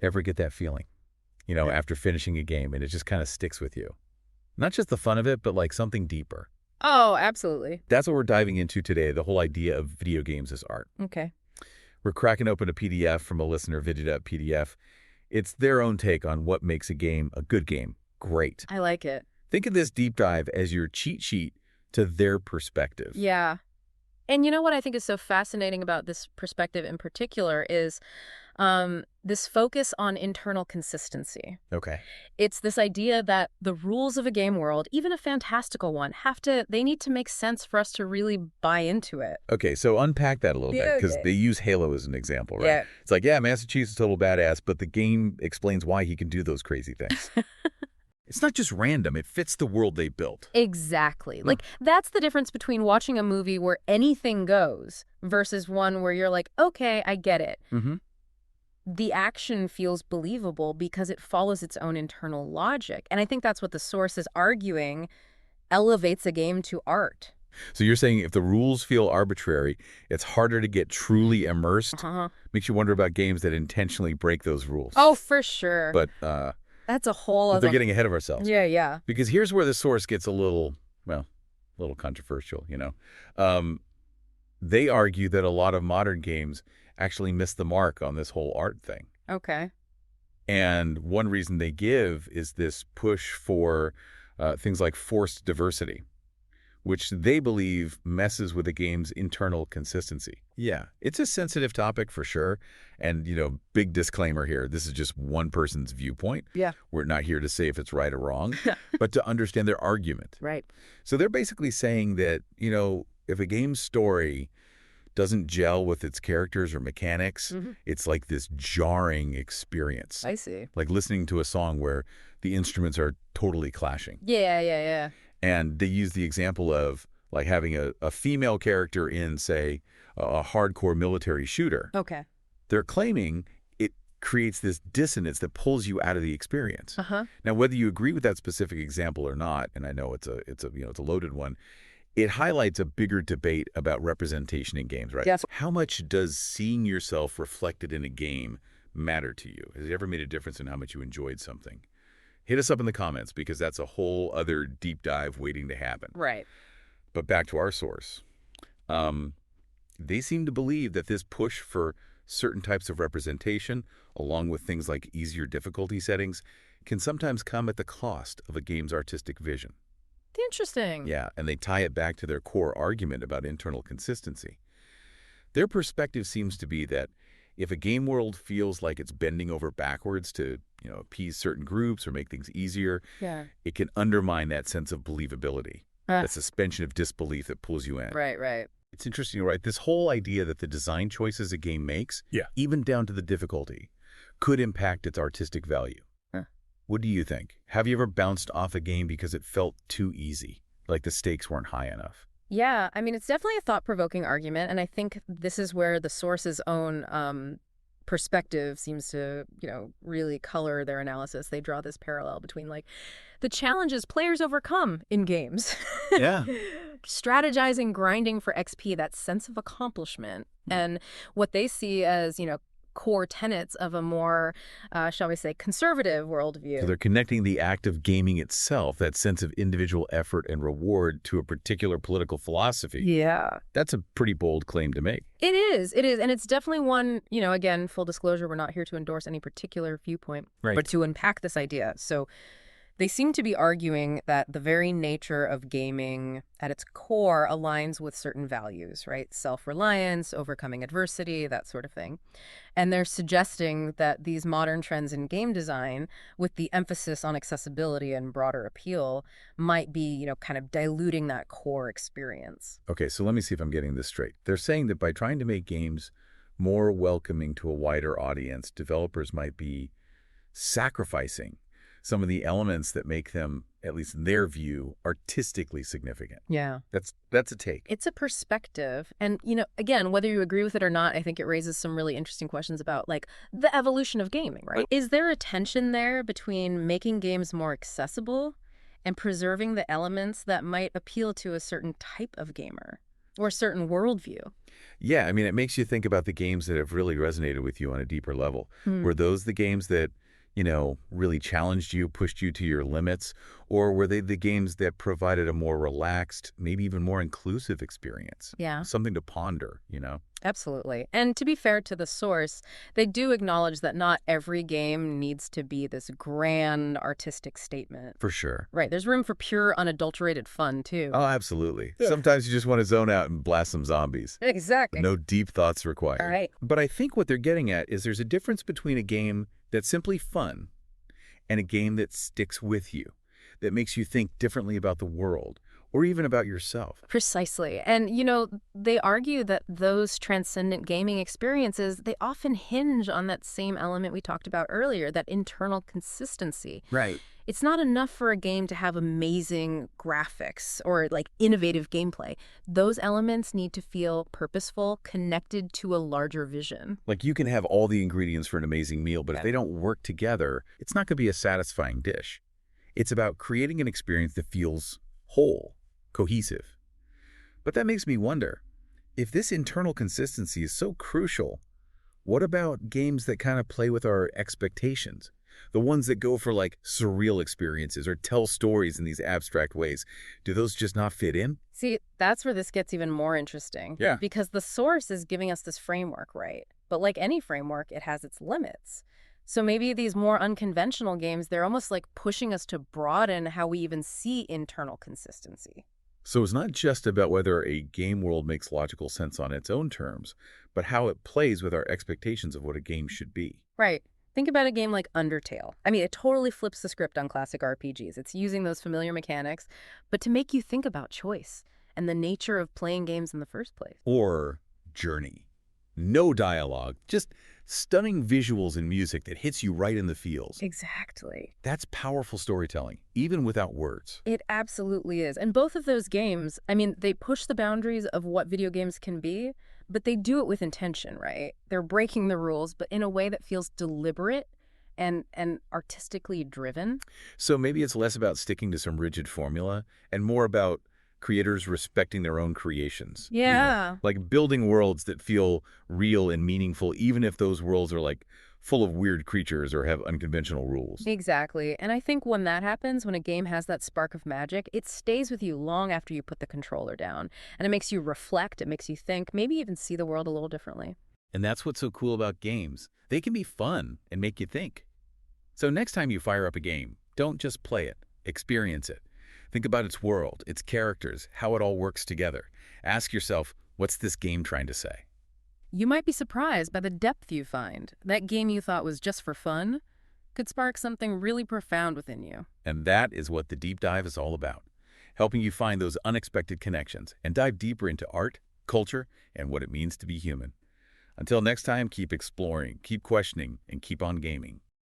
Ever get that feeling, after finishing a game and it just kind of sticks with you? Not just the fun of it, but like something deeper. Oh, absolutely. That's what we're diving into today, the whole idea of video games as art. Okay. We're cracking open a PDF from a listener, Video.pdf. It's their own take on what makes a game a good game. Great. I like it. Think of this deep dive as your cheat sheet to their perspective. Yeah. And you know what I think is so fascinating about this perspective in particular is this focus on internal consistency. Okay. It's this idea that the rules of a game world, even a fantastical one, they need to make sense for us to really buy into it. Okay, so unpack that a little bit, because they use Halo as an example, right? Yeah. It's like, yeah, Master Chief's a total badass, but the game explains why he can do those crazy things. It's not just random. It fits the world they built. Exactly. Like, that's the difference between watching a movie where anything goes versus one where you're like, okay, I get it. Mm-hmm. The action feels believable because it follows its own internal logic. And I think that's what the source is arguing elevates a game to art. So you're saying if the rules feel arbitrary, it's harder to get truly immersed? Uh-huh. Makes you wonder about games that intentionally break those rules. Oh, for sure. But that's a whole other... they're getting ahead of ourselves. Yeah, yeah. Because here's where the source gets a little controversial, They argue that a lot of modern games actually miss the mark on this whole art thing. Okay. And one reason they give is this push for things like forced diversity, which they believe messes with the game's internal consistency. Yeah, it's a sensitive topic for sure. And, big disclaimer here, this is just one person's viewpoint. Yeah. We're not here to say if it's right or wrong, but to understand their argument. Right. So they're basically saying that, if a game's story doesn't gel with its characters or mechanics, it's like this jarring experience. I see. Like listening to a song where the instruments are totally clashing. Yeah. And they use the example of like having a female character in, say, a hardcore military shooter. Okay. They're claiming it creates this dissonance that pulls you out of the experience. Uh-huh. Now, whether you agree with that specific example or not, and I know it's a loaded one, it highlights a bigger debate about representation in games, right? Yes. How much does seeing yourself reflected in a game matter to you? Has it ever made a difference in how much you enjoyed something? Hit us up in the comments, because that's a whole other deep dive waiting to happen. Right. But back to our source. They seem to believe that this push for certain types of representation, along with things like easier difficulty settings, can sometimes come at the cost of a game's artistic vision. Interesting. Yeah, and they tie it back to their core argument about internal consistency. Their perspective seems to be that if a game world feels like it's bending over backwards to, appease certain groups or make things easier, it can undermine that sense of believability, that suspension of disbelief that pulls you in. Right. It's interesting, right? This whole idea that the design choices a game makes, even down to the difficulty, could impact its artistic value. What do you think? Have you ever bounced off a game because it felt too easy, like the stakes weren't high enough? Yeah, I mean, it's definitely a thought-provoking argument, and I think this is where the source's own perspective seems to, really color their analysis. They draw this parallel between, like, the challenges players overcome in games. Yeah. Strategizing, grinding for XP, that sense of accomplishment, and what they see as, core tenets of a more, shall we say, conservative worldview. So they're connecting the act of gaming itself, that sense of individual effort and reward, to a particular political philosophy. Yeah. That's a pretty bold claim to make. It is. And it's definitely one, again, full disclosure, we're not here to endorse any particular viewpoint, but to unpack this idea. So they seem to be arguing that the very nature of gaming at its core aligns with certain values, right? Self-reliance, overcoming adversity, that sort of thing. And they're suggesting that these modern trends in game design, with the emphasis on accessibility and broader appeal, might be, kind of diluting that core experience. Okay, so let me see if I'm getting this straight. They're saying that by trying to make games more welcoming to a wider audience, developers might be sacrificing some of the elements that make them, at least in their view, artistically significant. Yeah. That's a take. It's a perspective. And, again, whether you agree with it or not, I think it raises some really interesting questions about, like, the evolution of gaming, right? Is there a tension there between making games more accessible and preserving the elements that might appeal to a certain type of gamer? Or a certain worldview. Yeah, I mean, it makes you think about the games that have really resonated with you on a deeper level. Were those the games that, really challenged you, pushed you to your limits? Or were they the games that provided a more relaxed, maybe even more inclusive experience? Yeah. Something to ponder. Absolutely. And to be fair to the source, they do acknowledge that not every game needs to be this grand artistic statement. For sure. Right. There's room for pure, unadulterated fun, too. Oh, absolutely. Yeah. Sometimes you just want to zone out and blast some zombies. Exactly. No deep thoughts required. All right. But I think what they're getting at is there's a difference between a game that's simply fun and a game that sticks with you, that makes you think differently about the world, or even about yourself. Precisely. And, they argue that those transcendent gaming experiences, they often hinge on that same element we talked about earlier, that internal consistency. Right. It's not enough for a game to have amazing graphics or, innovative gameplay. Those elements need to feel purposeful, connected to a larger vision. Like you can have all the ingredients for an amazing meal, but if they don't work together, it's not going to be a satisfying dish. It's about creating an experience that feels whole, cohesive. But that makes me wonder, if this internal consistency is so crucial, what about games that kind of play with our expectations? The ones that go for surreal experiences or tell stories in these abstract ways. Do those just not fit in? See, that's where this gets even more interesting. Yeah. Because the source is giving us this framework, right? But like any framework, it has its limits. So maybe these more unconventional games, they're almost like pushing us to broaden how we even see internal consistency. So it's not just about whether a game world makes logical sense on its own terms, but how it plays with our expectations of what a game should be. Right. Think about a game like Undertale. I mean, it totally flips the script on classic RPGs. It's using those familiar mechanics, but to make you think about choice and the nature of playing games in the first place. Or Journey. No dialogue, just stunning visuals and music that hits you right in the feels. Exactly. That's powerful storytelling, even without words. It absolutely is. And both of those games, I mean, they push the boundaries of what video games can be, but they do it with intention, right? They're breaking the rules, but in a way that feels deliberate and artistically driven. So maybe it's less about sticking to some rigid formula and more about creators respecting their own creations. Yeah. Like building worlds that feel real and meaningful, even if those worlds are full of weird creatures or have unconventional rules. Exactly. And I think when that happens, when a game has that spark of magic, it stays with you long after you put the controller down. And it makes you reflect, it makes you think, maybe even see the world a little differently. And that's what's so cool about games. They can be fun and make you think. So next time you fire up a game, don't just play it, experience it. Think about its world, its characters, how it all works together. Ask yourself, what's this game trying to say? You might be surprised by the depth you find. That game you thought was just for fun could spark something really profound within you. And that is what the Deep Dive is all about, helping you find those unexpected connections and dive deeper into art, culture, and what it means to be human. Until next time, keep exploring, keep questioning, and keep on gaming.